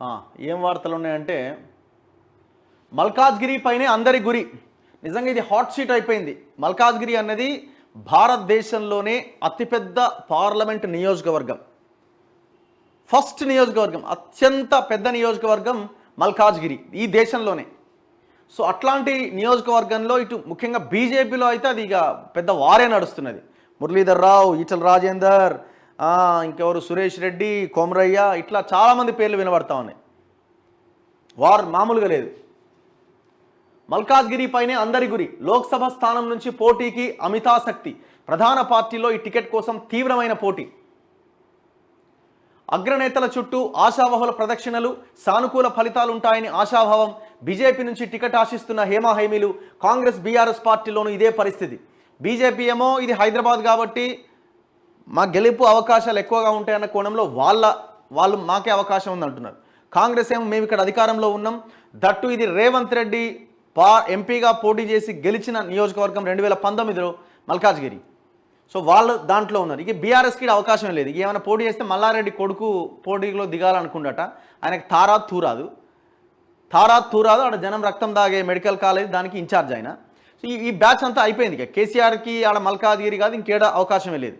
ఆ, ఏం వార్తలు ఉన్నాయంటే మల్కాజ్గిరి పైనే అందరి గురి. నిజంగా ఇది హాట్ సీట్ అయిపోయింది. మల్కాజ్గిరి అన్నది భారతదేశంలోనే అతిపెద్ద పార్లమెంట్ నియోజకవర్గం. ఫస్ట్ నియోజకవర్గం, అత్యంత పెద్ద నియోజకవర్గం మల్కాజ్గిరి ఈ దేశంలోనే. సో అట్లాంటి నియోజకవర్గంలో ఇటు ముఖ్యంగా బీజేపీలో అయితే అది ఇక పెద్ద వారే నడుస్తున్నది. మురళీధర్ రావు, ఈటల రాజేందర్, ఇంకెవరు సురేష్ రెడ్డి, కొమరయ్య, ఇట్లా చాలామంది పేర్లు వినబడతా ఉన్నాయి. వారు మామూలుగా లేదు. మల్కాజ్గిరి పైనే అందరి గురి. లోక్సభ స్థానం నుంచి పోటీకి అమితాసక్తి. ప్రధాన పార్టీలో ఈ టికెట్ కోసం తీవ్రమైన పోటీ. అగ్రనేతల చుట్టూ ఆశావహుల ప్రదక్షిణలు, సానుకూల ఫలితాలుంటాయని ఆశాభావం. బీజేపీ నుంచి టికెట్ ఆశిస్తున్న హేమాహైమీలు. కాంగ్రెస్ బీఆర్ఎస్ పార్టీలోనూ ఇదే పరిస్థితి. బీజేపీ ఏమో ఇది హైదరాబాద్ కాబట్టి మా గెలుపు అవకాశాలు ఎక్కువగా ఉంటాయన్న కోణంలో వాళ్ళు మాకే అవకాశం ఉందంటున్నారు. కాంగ్రెస్ ఏమో మేము ఇక్కడ అధికారంలో ఉన్నాం, దట్టు ఇది రేవంత్ రెడ్డి ఎంపీగా పోటీ చేసి గెలిచిన నియోజకవర్గం 2019లో మల్కాజ్గిరి. సో వాళ్ళు దాంట్లో ఉన్నారు. ఇక బీఆర్ఎస్కి అవకాశం లేదు. ఇక ఏమైనా పోటీ చేస్తే మల్లారెడ్డి కొడుకు పోటీలో దిగాలనుకుండట. ఆయనకు తారాత్ తూరాదు ఆడ జనం రక్తం దాగే మెడికల్ కాలేజ్ దానికి ఇన్ఛార్జ్ ఆయన. సో ఈ బ్యాచ్ అంతా అయిపోయింది. ఇక కేసీఆర్కి ఆడ మల్కాజ్గిరి కాదు, ఇంకేడ అవకాశమే లేదు.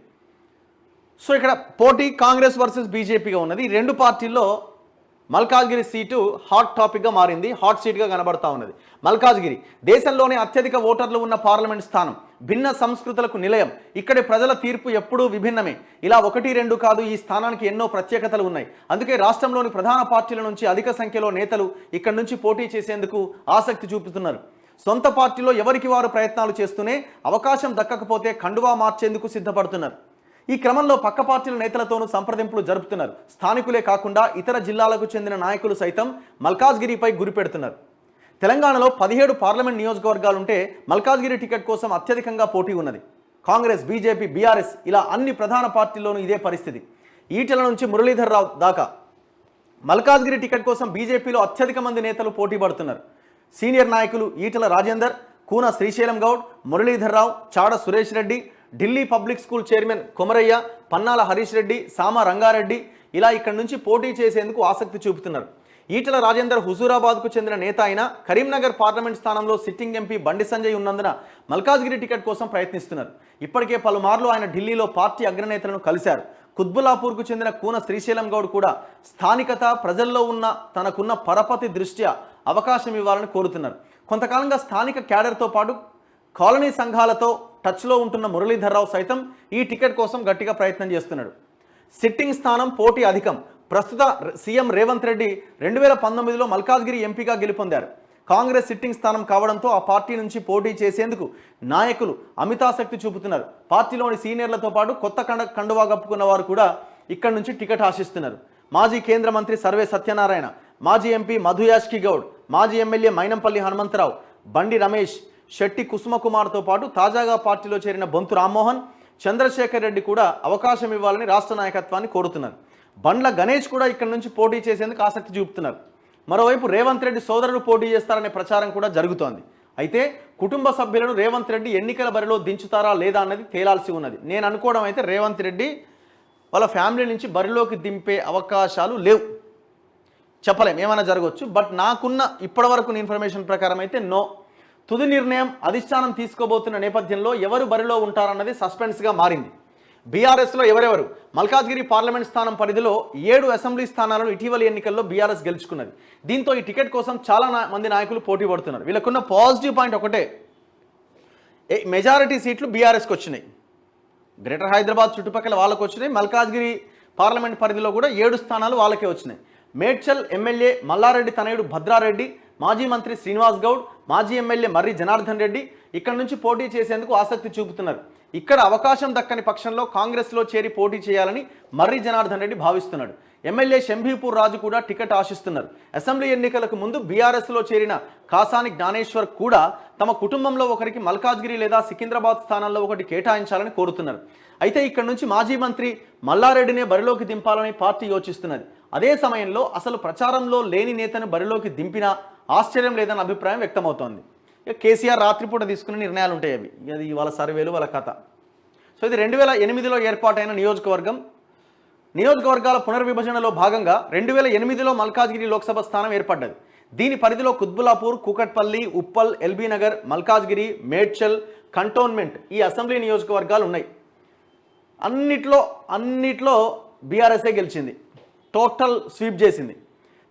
సో ఇక్కడ పోటీ కాంగ్రెస్ వర్సెస్ బీజేపీగా ఉన్నది. ఈ రెండు పార్టీల్లో మల్కాజ్గిరి సీటు హాట్ టాపిక్గా మారింది, హాట్ సీట్గా కనబడతా ఉన్నది. మల్కాజ్గిరి దేశంలోనే అత్యధిక ఓటర్లు ఉన్న పార్లమెంట్ స్థానం, భిన్న సంస్కృతులకు నిలయం. ఇక్కడి ప్రజల తీర్పు ఎప్పుడూ విభిన్నమే. ఇలా 1-2 కాదు, ఈ స్థానానికి ఎన్నో ప్రత్యేకతలు ఉన్నాయి. అందుకే రాష్ట్రంలోని ప్రధాన పార్టీల నుంచి అధిక సంఖ్యలో నేతలు ఇక్కడి నుంచి పోటీ చేసేందుకు ఆసక్తి చూపుతున్నారు. సొంత పార్టీలో ఎవరికి వారు ప్రయత్నాలు చేస్తూనే అవకాశం దక్కకపోతే కండువా మార్చేందుకు సిద్ధపడుతున్నారు. ఈ క్రమంలో పక్క పార్టీల నేతలతోనూ సంప్రదింపులు జరుపుతున్నారు. స్థానికులే కాకుండా ఇతర జిల్లాలకు చెందిన నాయకులు సైతం మల్కాజ్గిరిపై గురిపెడుతున్నారు. తెలంగాణలో 17 పార్లమెంట్ నియోజకవర్గాలుంటే మల్కాజ్గిరి టికెట్ కోసం అత్యధికంగా పోటీ ఉన్నది. కాంగ్రెస్, బీజేపీ, బీఆర్ఎస్ ఇలా అన్ని ప్రధాన పార్టీల్లోనూ ఇదే పరిస్థితి. ఈటల నుంచి మురళీధర్ రావు దాకా మల్కాజ్గిరి టికెట్ కోసం బీజేపీలో అత్యధిక మంది నేతలు పోటీ పడుతున్నారు. సీనియర్ నాయకులు Etela Rajender, Koona Srisailam Goud, Muralidhar Rao, Chada Suresh Reddy, Delhi public school chairman Komaraiah, Pannala Harish Reddy, Sama Rangareddy ఇలా ఇక్కడి నుంచి పోటీ చేసేందుకు ఆసక్తి చూపుతున్నారు. ఈటల రాజేందర్ హుజూరాబాద్కు చెందిన నేత అయినా కరీంనగర్ పార్లమెంట్ స్థానంలో సిట్టింగ్ ఎంపీ బండి సంజయ్ ఉన్నందున మల్కాజ్గిరి టికెట్ కోసం ప్రయత్నిస్తున్నారు. ఇప్పటికే పలుమార్లు ఆయన ఢిల్లీలో పార్టీ అగ్రనేతలను కలిశారు. కుత్బులాపూర్కు చెందిన కూన శ్రీశైలం గౌడ్ కూడా స్థానికత, ప్రజల్లో ఉన్న తనకున్న పరపతి దృష్ట్యా అవకాశం ఇవ్వాలని కోరుతున్నారు. కొంతకాలంగా స్థానిక క్యాడర్తో పాటు కాలనీ సంఘాలతో టచ్లో ఉంటున్న మురళీధర్ రావు సైతం ఈ టికెట్ కోసం గట్టిగా ప్రయత్నం చేస్తున్నాడు. సిట్టింగ్ స్థానం పోటీ అధికం. ప్రస్తుత సీఎం రేవంత్ రెడ్డి 2019లో మల్కాజ్గిరి ఎంపీగా గెలుపొందారు. కాంగ్రెస్ సిట్టింగ్ స్థానం కావడంతో ఆ పార్టీ నుంచి పోటీ చేసేందుకు నాయకులు అమితాసక్తి చూపుతున్నారు. పార్టీలోని సీనియర్లతో పాటు కొత్త కండువా కప్పుకున్న వారు కూడా ఇక్కడి నుంచి టికెట్ ఆశిస్తున్నారు. మాజీ కేంద్ర మంత్రి సర్వే సత్యనారాయణ, మాజీ ఎంపీ మధుయాష్కి గౌడ్, మాజీ ఎమ్మెల్యే మైనంపల్లి హనుమంతరావు, బండి రమేష్, శెట్టి కుసుమకుమార్తో పాటు తాజాగా పార్టీలో చేరిన బొంతు రామ్మోహన్, చంద్రశేఖర్ రెడ్డి కూడా అవకాశం ఇవ్వాలని రాష్ట్ర నాయకత్వాన్ని కోరుతున్నారు. బండ్ల గణేష్ కూడా ఇక్కడి నుంచి పోటీ చేసేందుకు ఆసక్తి చూపుతున్నారు. మరోవైపు రేవంత్ రెడ్డి సోదరుడు పోటీ చేస్తారనే ప్రచారం కూడా జరుగుతోంది. అయితే కుటుంబ సభ్యులను రేవంత్ రెడ్డి ఎన్నికల బరిలో దించుతారా లేదా అన్నది తేలాల్సి ఉన్నది. నేను అనుకోవడం అయితే రేవంత్ రెడ్డి వాళ్ళ ఫ్యామిలీ నుంచి బరిలోకి దింపే అవకాశాలు లేవు. చెప్పలేం, ఏమైనా జరగవచ్చు. బట్ నాకున్న ఇప్పటివరకు ఇన్ఫర్మేషన్ ప్రకారం అయితే నో. తుది నిర్ణయం అధిష్టానం తీసుకోబోతున్న నేపథ్యంలో ఎవరు బరిలో ఉంటారన్నది సస్పెన్స్గా మారింది. బీఆర్ఎస్లో ఎవరెవరు? మల్కాజ్గిరి పార్లమెంట్ స్థానం పరిధిలో 7 అసెంబ్లీ స్థానాలను ఇటీవలి ఎన్నికల్లో బీఆర్ఎస్ గెలుచుకున్నది. దీంతో ఈ టికెట్ కోసం చాలా మంది నాయకులు పోటీ పడుతున్నారు. వీళ్ళకున్న పాజిటివ్ పాయింట్ ఒకటే, మెజారిటీ సీట్లు బీఆర్ఎస్కి వచ్చినాయి. గ్రేటర్ హైదరాబాద్ చుట్టుపక్కల వాళ్ళకు వచ్చినాయి. మల్కాజ్గిరి పార్లమెంట్ పరిధిలో కూడా 7 స్థానాలు వాళ్ళకే వచ్చినాయి. మేడ్చల్ ఎమ్మెల్యే మల్లారెడ్డి తనయుడు భద్రారెడ్డి, మాజీ మంత్రి శ్రీనివాస్ గౌడ్, మాజీ ఎమ్మెల్యే మర్రి జనార్దన్ రెడ్డి ఇక్కడి నుంచి పోటీ చేసేందుకు ఆసక్తి చూపుతున్నారు. ఇక్కడ అవకాశం దక్కని పక్షంలో కాంగ్రెస్లో చేరి పోటీ చేయాలని మర్రి జనార్దన్ రెడ్డి భావిస్తున్నాడు. ఎమ్మెల్యే శంభీపూర్ రాజు కూడా టికెట్ ఆశిస్తున్నారు. అసెంబ్లీ ఎన్నికలకు ముందు బీఆర్ఎస్లో చేరిన కాసాని జ్ఞానేశ్వర్ కూడా తమ కుటుంబంలో ఒకరికి మల్కాజ్గిరి లేదా సికింద్రాబాద్ స్థానాల్లో ఒకటి కేటాయించాలని కోరుతున్నారు. అయితే ఇక్కడి నుంచి మాజీ మంత్రి మల్లారెడ్డినే బరిలోకి దింపాలని పార్టీ యోచిస్తున్నది. అదే సమయంలో అసలు ప్రచారంలో లేని నేతను బరిలోకి దింపినా ఆశ్చర్యం లేదన్న అభిప్రాయం వ్యక్తమవుతోంది. ఇక కేసీఆర్ రాత్రిపూట తీసుకునే నిర్ణయాలు ఉంటాయి అవి, అది వాళ్ళ సర్వేలు వాళ్ళ కథ. సో ఇది 2008లో ఏర్పాటైన నియోజకవర్గం. నియోజకవర్గాల పునర్విభజనలో భాగంగా 2008లో మల్కాజ్గిరి లోక్సభ స్థానం ఏర్పడ్డది. దీని పరిధిలో కుత్బులాపూర్, కూకట్పల్లి, ఉప్పల్, ఎల్బీ నగర్, మల్కాజ్గిరి, మేడ్చల్, కంటోన్మెంట్ ఈ అసెంబ్లీ నియోజకవర్గాలు ఉన్నాయి. అన్నిట్లో బీఆర్ఎస్ఏ గెలిచింది, టోటల్ స్వీప్ చేసింది.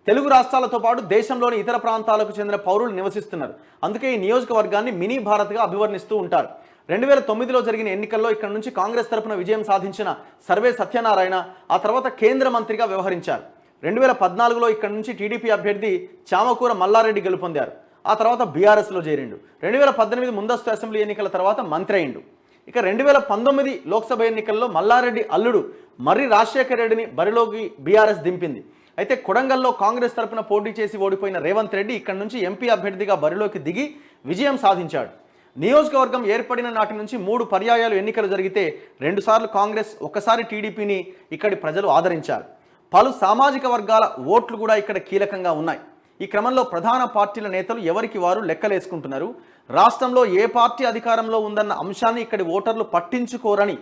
తెలుగు రాష్ట్రాలతో పాటు దేశంలోని ఇతర ప్రాంతాలకు చెందిన పౌరులు నివసిస్తున్నారు. అందుకే ఈ నియోజకవర్గాన్ని మినీ భారత్గా అభివర్ణిస్తూ ఉంటారు. 2009లో జరిగిన ఎన్నికల్లో ఇక్కడ నుంచి కాంగ్రెస్ తరపున విజయం సాధించిన సర్వే సత్యనారాయణ ఆ తర్వాత కేంద్ర మంత్రిగా వ్యవహరించారు. 2014లో ఇక్కడ నుంచి టీడీపీ అభ్యర్థి చామకూర మల్లారెడ్డి గెలుపొందారు. ఆ తర్వాత బీఆర్ఎస్లో చేరిండు. 2018 ముందస్తు అసెంబ్లీ ఎన్నికల తర్వాత మంత్రి అయిండు. ఇక 2019 లోక్సభ ఎన్నికల్లో మల్లారెడ్డి అల్లుడు మర్రి రాజశేఖర్ రెడ్డిని బరిలోకి బీఆర్ఎస్ దింపింది. అయితే కొడంగల్లో కాంగ్రెస్ తరపున పోటీ చేసి ఓడిపోయిన రేవంత్ రెడ్డి ఇక్కడ నుంచి ఎంపీ అభ్యర్థిగా బరిలోకి దిగి విజయం సాధించాడు. నియోజకవర్గం ఏర్పడిన నాటి నుంచి 3 పర్యాయాలు ఎన్నికలు జరిగితే 2 సార్లు కాంగ్రెస్, ఒకసారి టీడీపీని ఇక్కడి ప్రజలు ఆదరించారు. పలు సామాజిక వర్గాల ఓట్లు కూడా ఇక్కడ కీలకంగా ఉన్నాయి. ఈ క్రమంలో ప్రధాన పార్టీల నేతలు ఎవరికి వారు లెక్కలేసుకుంటున్నారు. రాష్ట్రంలో ఏ పార్టీ అధికారంలో ఉందన్న అంశాన్ని ఇక్కడి ఓటర్లు పట్టించుకోరని,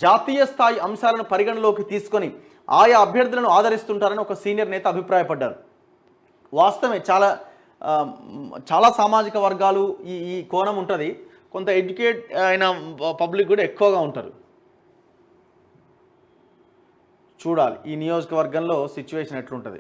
జాతీయ స్థాయి అంశాలను పరిగణలోకి తీసుకొని ఆయా అభ్యర్థులను ఆదరిస్తుంటారని ఒక సీనియర్ నేత అభిప్రాయపడ్డారు. వాస్తవమే, చాలా సామాజిక వర్గాలు ఈ కోణం ఉంటుంది. కొంత ఎడ్యుకేట్ అయిన పబ్లిక్ కూడా ఎక్కువగా ఉంటారు. చూడాలి ఈ నియోజకవర్గంలో సిచ్యువేషన్ ఎట్లుంటుంది.